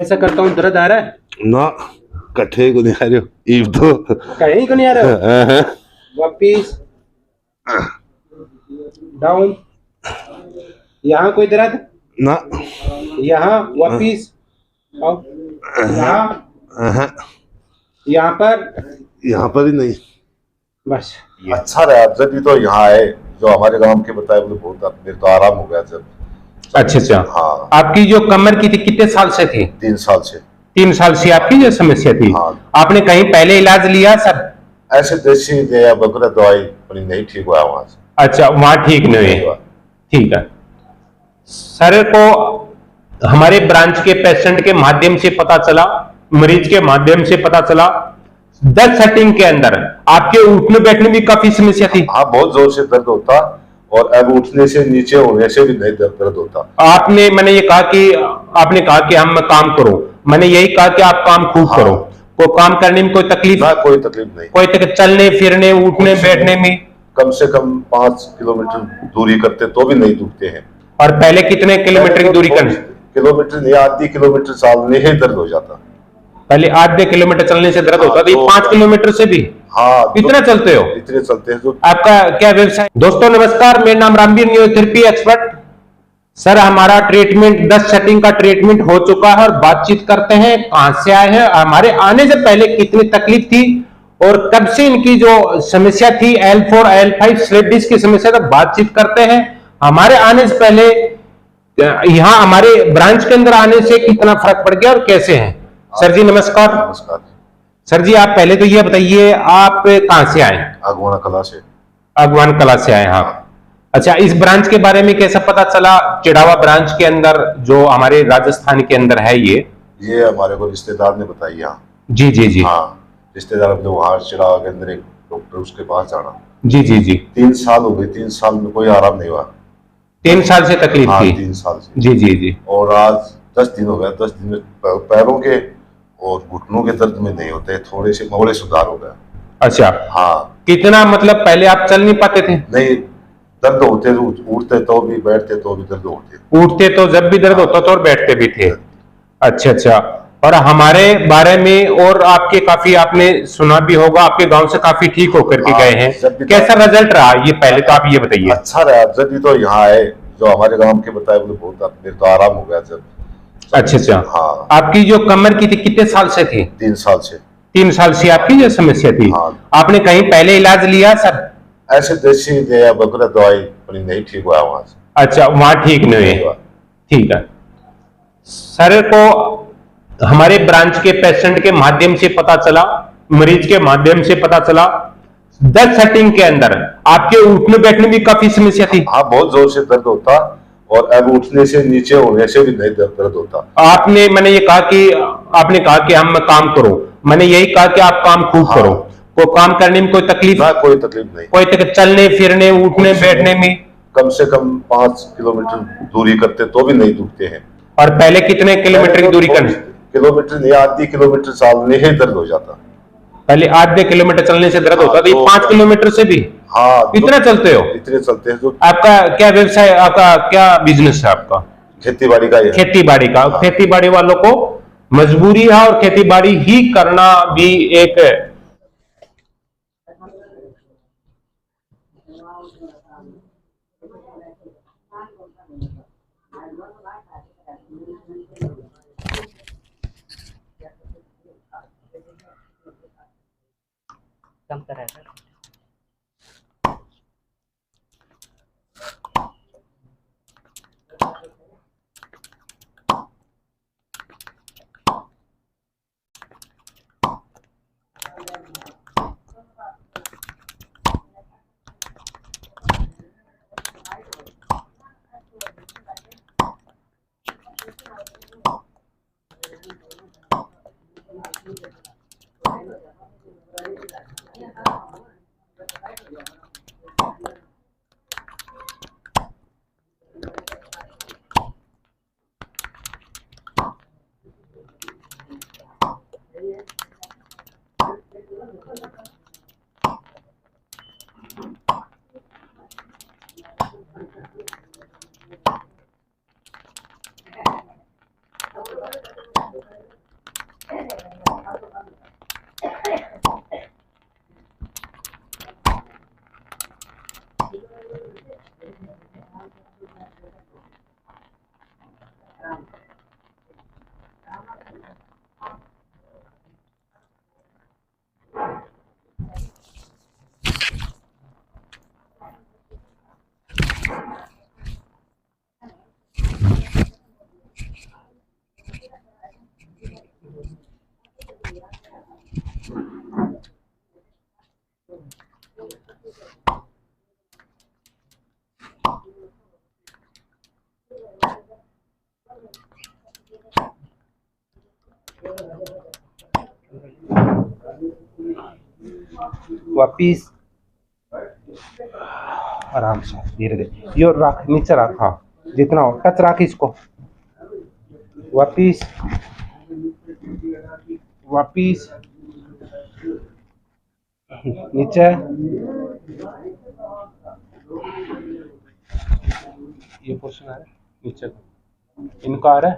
ऐसा करता हूँ, दर्द आ रहा है ना कट्ठे को नहीं आ रहे हो ईव तो कहीं को नहीं आ रहा हो। वापिस डाउन, यहाँ कोई दर्द ना यहाँ वापिस अप, यहाँ यहाँ पर ही नहीं। बस अच्छा रहा जब भी तो यहाँ आए जो हमारे गांव के बताए बोले बहुत मेरे तो आराम हो गया जब। अच्छा हाँ। आपकी जो कमर की थी कितने साल से थी? 3 साल से। 3 साल से आपकी जो समस्या थी। हाँ। आपने कहीं पहले इलाज लिया सर? ऐसे देसी दिया बकरा दवाई पर नहीं ठीक हुआ वहां से। अच्छा वहां ठीक नहीं हुआ, ठीक है। सर को हमारे ब्रांच के पेशेंट के माध्यम से पता चला, मरीज के माध्यम से पता चला 10 सेटिंग के अंदर आपके उठने बैठने में काफी समस्या थी। हाँ बहुत जोर से दर्द होता और अब उठने से नीचे होने से भी नहीं दर्द होता। आपने मैंने ये कहा कि आपने कहा कि हम काम करो, मैंने यही कहा कि आप काम खूब करो। को काम करने में कोई तकलीफ? ना कोई तकलीफ नहीं। कोई तकलीफ चलने फिरने उठने बैठने में? कम से कम 5 किलोमीटर दूरी करते तो भी नहीं दुखते हैं। और पहले कितने किलोमीटर की दूरी करनी? किलोमीटर नहीं, आधी किलोमीटर चलने ही दर्द हो जाता। पहले आधे किलोमीटर चलने से दर्द होता था, 5 किलोमीटर से भी? हाँ इतना चलते हो? इतने चलते हैं। आपका क्या व्यवसाय? दोस्तों नमस्कार, मेरा नाम रामवीर, न्यूरोथेरेपी एक्सपर्ट। सर हमारा ट्रीटमेंट 10 सेटिंग का ट्रीटमेंट हो चुका है और बातचीत करते हैं कहां से आए हैं, हमारे आने से पहले कितनी तकलीफ थी और कब से इनकी जो समस्या थी L4 L5 स्लिप डिस्क की समस्या, तो बातचीत करते हैं। हमारे आने से पहले यहाँ हमारे ब्रांच के अंदर आने से कितना फर्क पड़ गया और कैसे हैं? सर जी नमस्कार। नमस्कार सर जी आप पहले तो ये बताइए आप कहां से आए? अगवाना कला से। अगवान कला से आए, हाँ। अच्छा इस ब्रांच के बारे में कैसा पता चला? चिड़ावा ब्रांच के अंदर जो हमारे राजस्थान के अंदर है ये हमारे को रिश्तेदार ने बताई यहाँ। जी जी जी। हाँ रिश्तेदार अपने वहां चिड़ावा के अंदर एक डॉक्टर उसके पास जाना। जी जी जी। 3 साल हो गए, 3 साल में कोई आराम नहीं हुआ। 3 साल से तकलीफ हाँ, थी? 3 साल से। जी जी जी। और आज 10 दिन हो गया, 10 दिन में पैरों के और घुटनों के दर्द में नहीं होते, थोड़े से मोड़े सुधार हो गया। अच्छा हाँ। कितना मतलब पहले आप चल नहीं पाते थे? नहीं दर्द होते, उठते तो भी बैठते तो भी दर्द होते। उठते तो जब भी दर्द होता था और बैठते भी थे। अच्छा अच्छा। और हमारे बारे में और आपके काफी आपने सुना भी होगा, आपके गांव से काफी ठीक होकर के गए हैं, कैसा रिजल्ट रहा ये पहले तो आप ये बताइए। अच्छा रहा जब भी तो यहाँ आए जो हमारे गांव के बताए बोले बहुत मेरे तो आराम हो गया जब। अच्छा अच्छा। हाँ। आपकी जो कमर की थी कितने साल से थी? 3 साल से। 3 साल से आपकी जो समस्या थी। हाँ। आपने कहीं पहले इलाज लिया सर? ऐसे देसी दिया बकरा दवाई पर नहीं ठीक हुआ वहां से। अच्छा वहां ठीक नहीं हुआ, ठीक है। सर को हमारे ब्रांच के पेशेंट के माध्यम से पता चला, मरीज के माध्यम से पता चला 10 सेटिंग के अंदर आपके उठने बैठने में काफी समस्या थी। हाँ बहुत जोर से दर्द होता और अब उठने से नीचे होने से भी नहीं दर्द होता। आपने मैंने ये कहा कि आपने कहा कि हम काम करो, मैंने यही कहा कि आप काम खूब करो। को काम करने में कोई तकलीफ? ना कोई तकलीफ नहीं। कोई तकलीफ चलने फिरने उठने बैठने में? कम से कम 5 किलोमीटर दूरी करते तो भी नहीं दुखते हैं। और पहले कितने किलोमीटर की दूरी करनी? किलोमीटर नहीं, आधी किलोमीटर चलने ही दर्द हो जाता। पहले आधे किलोमीटर चलने से दर्द होता था, 5 किलोमीटर से भी? हाँ इतना चलते हो? इतने चलते हैं। आपका क्या व्यवसाय, आपका क्या बिजनेस है आपका? खेती बाड़ी का। खेती बाड़ी का। हाँ। खेती बाड़ी वालों को मजबूरी है और खेती बाड़ी ही करना भी एक कम कर रहा है सर। वापिस आराम से धीरे धीरे यो रख, नीचे रख, हाँ जितना हो टच रख इसको, वापिस वापिस नीचे, ये पोर्शन आ रहा है नीचे, इनका आ रहा है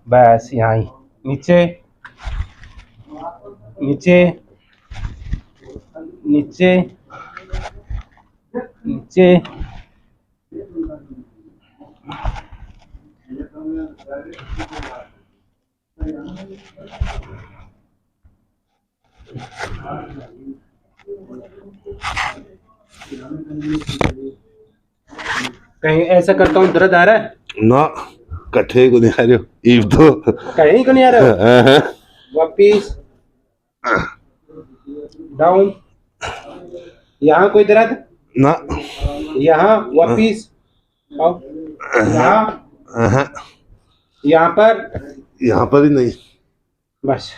बस यहाँ ही, नीचे नीचे नीचे नीचे, कहीं ऐसा करता हूँ दर्द आ रहा है ना, कट्ठे को नहीं आ रहे हो, ईव तो कहीं को नहीं आ रहा है। वापिस डाउन, यहाँ कोई दर्द ना, यहाँ वापिस यहाँ यहाँ पर ही नहीं, बस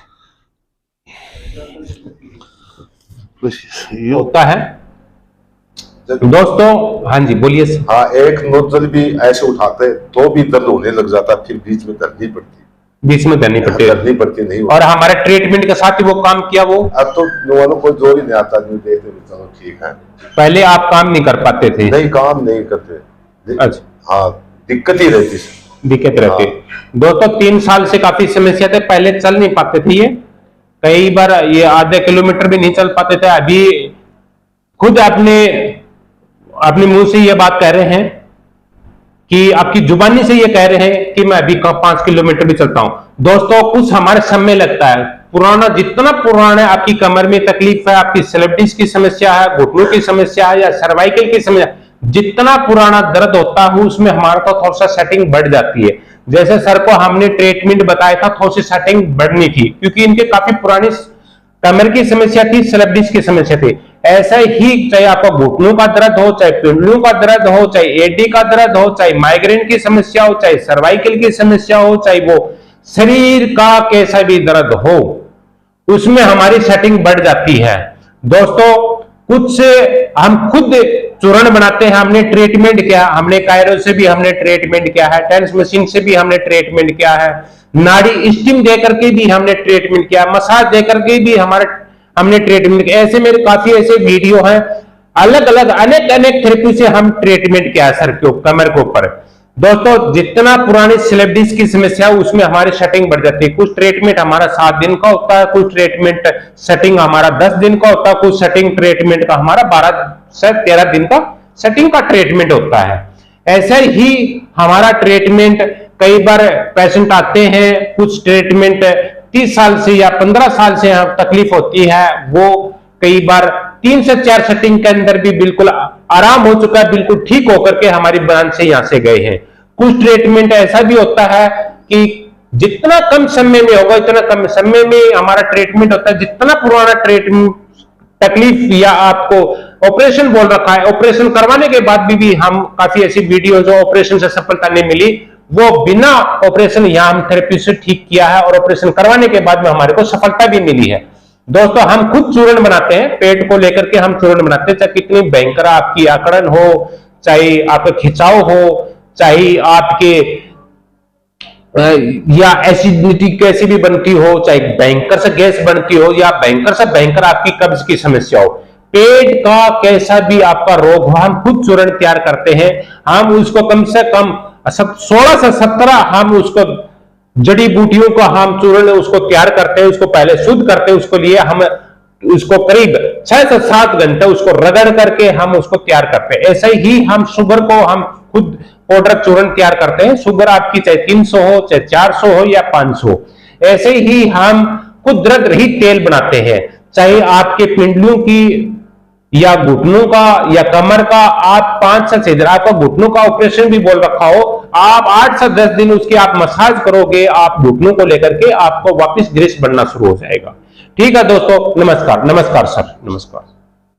ये होता है दोस्तों। हाँ जी बोलिए। हाँ, एक नोजल भी ऐसे उठाते तो भी दर्द होने लग जाता, फिर बीच में करनी पड़ती, बीच में करनी पड़ती नहीं। और हमारे ट्रीटमेंट के साथ ही वो काम किया वो। अब तो वालों को जोर ही नहीं आता, जो देखते चलो ठीक है। पहले आप काम नहीं कर पाते थे? नहीं, काम नहीं करते। अच्छा, हाँ, दिक्कत ही रहती, दिक्कत रहती। दोस्तों 3 साल से काफी समस्या थे, पहले चल नहीं पाते थे, ये कई बार ये आधे किलोमीटर भी नहीं चल पाते थे। अभी खुद अपने मुंह से ये बात कह रहे हैं कि आपकी जुबानी से ये कह रहे हैं कि मैं अभी 5 किलोमीटर भी चलता हूं। दोस्तों कुछ हमारे समय लगता है, पुराना जितना पुराना है, आपकी कमर में तकलीफ है, आपकी सेलेब्रिटीज की समस्या है, घुटनों की समस्या है या सर्वाइकल की समस्या, जितना पुराना दर्द होता है उसमें हमारा तो थोड़ा सा सेटिंग बढ़ जाती है। जैसे सर को हमने ट्रीटमेंट बताया था, थोड़ी सी सेटिंग बढ़नी थी क्योंकि इनके काफी पुरानी कमर की समस्या थी, सेलेब्रिटीज की समस्या थी। ऐसा ही चाहे आपका घुटनों का दर्द हो, चाहे पिंडलियों का दर्द हो, चाहे एडी का दर्द हो, चाहे माइग्रेन की समस्या हो, चाहे सर्वाइकल की समस्या हो, चाहे वो शरीर का कैसा भी दर्द हो, उसमें हमारी सेटिंग बढ़ जाती है। दोस्तों कुछ हम खुद चूर्ण बनाते हैं, हमने ट्रीटमेंट किया, हमने कायरो से भी हमने ट्रीटमेंट किया है, टेंस मशीन से भी हमने ट्रीटमेंट किया है, नाड़ी स्टीम देकर के भी हमने ट्रीटमेंट किया, मसाज देकर के भी हमने ट्रीटमेंट किया। ऐसे मेरे काफी ऐसे वीडियो हैं, अलग अलग अनेक थेरेपी से हम ट्रीटमेंट किया सर के कमर के ऊपर। दोस्तों जितना पुरानी सेलेब्रिटीज की समस्या है उसमें हमारी सेटिंग बढ़ जाती है। कुछ ट्रीटमेंट हमारा 7 दिन का होता है, कुछ ट्रीटमेंट सेटिंग हमारा 10 दिन का होता है, कुछ सेटिंग ट्रीटमेंट का हमारा 12 से 13 दिन का सेटिंग का ट्रीटमेंट होता है। ऐसे ही हमारा ट्रीटमेंट, कई बार पेशेंट आते हैं, कुछ ट्रीटमेंट 30 साल से या 15 साल से तकलीफ होती है, वो कई बार 3 से 4 सेटिंग के अंदर भी बिल्कुल आराम हो चुका है, बिल्कुल ठीक होकर के हमारी ब्रांच से यहां से गए हैं। कुछ ट्रीटमेंट ऐसा भी होता है कि जितना कम समय में होगा इतना कम समय में हमारा ट्रीटमेंट होता है। जितना पुराना ट्रीटमेंट तकलीफ या आपको ऑपरेशन बोल रखा है, ऑपरेशन करवाने के बाद भी हम काफी ऐसी वीडियो जो ऑपरेशन से सफलता नहीं मिली, वो बिना ऑपरेशन यहाँ हम थेरेपी से ठीक किया है और ऑपरेशन करवाने के बाद में हमारे को सफलता भी मिली है। दोस्तों हम खुद चूर्ण बनाते हैं, पेट को लेकर के हम चूर्ण बनाते हैं, चाहे कितनी भयंकर आपकी आकड़न हो, चाहे आपका खिंचाव हो, चाहे आपके या एसिडिटी कैसी भी बनती हो, चाहे भयंकर से गैस बनती हो या भयंकर से भयंकर आपकी कब्ज की समस्या हो, पेट का कैसा भी आपका रोग हो, हम खुद चूर्ण तैयार करते हैं। हम उसको कम से कम 16 से 17 हम उसको जड़ी बूटियों का हम चूर्ण उसको तैयार करते हैं, उसको पहले शुद्ध करते हैं, उसको लिए हम उसको करीब 6 से 7 घंटे उसको रगड़ करके हम उसको तैयार करते हैं। ऐसे ही हम शुगर को हम खुद पाउडर चूर्ण तैयार करते हैं, शुगर आपकी चाहे 300 हो, चाहे 400 हो या 500। ऐसे ही हम खुद दर्द रहित तेल बनाते हैं, चाहे आपके पिंडलियों की या घुटनों का या कमर का, आप 5 से 6 दिन, आपका घुटनों का ऑपरेशन भी बोल रखा हो आप 8 से 10 दिन उसकी आप मसाज करोगे, आप घुटनों को लेकर के आपको वापस ग्रेस बनना शुरू हो जाएगा। ठीक है दोस्तों, नमस्कार। नमस्कार सर, नमस्कार।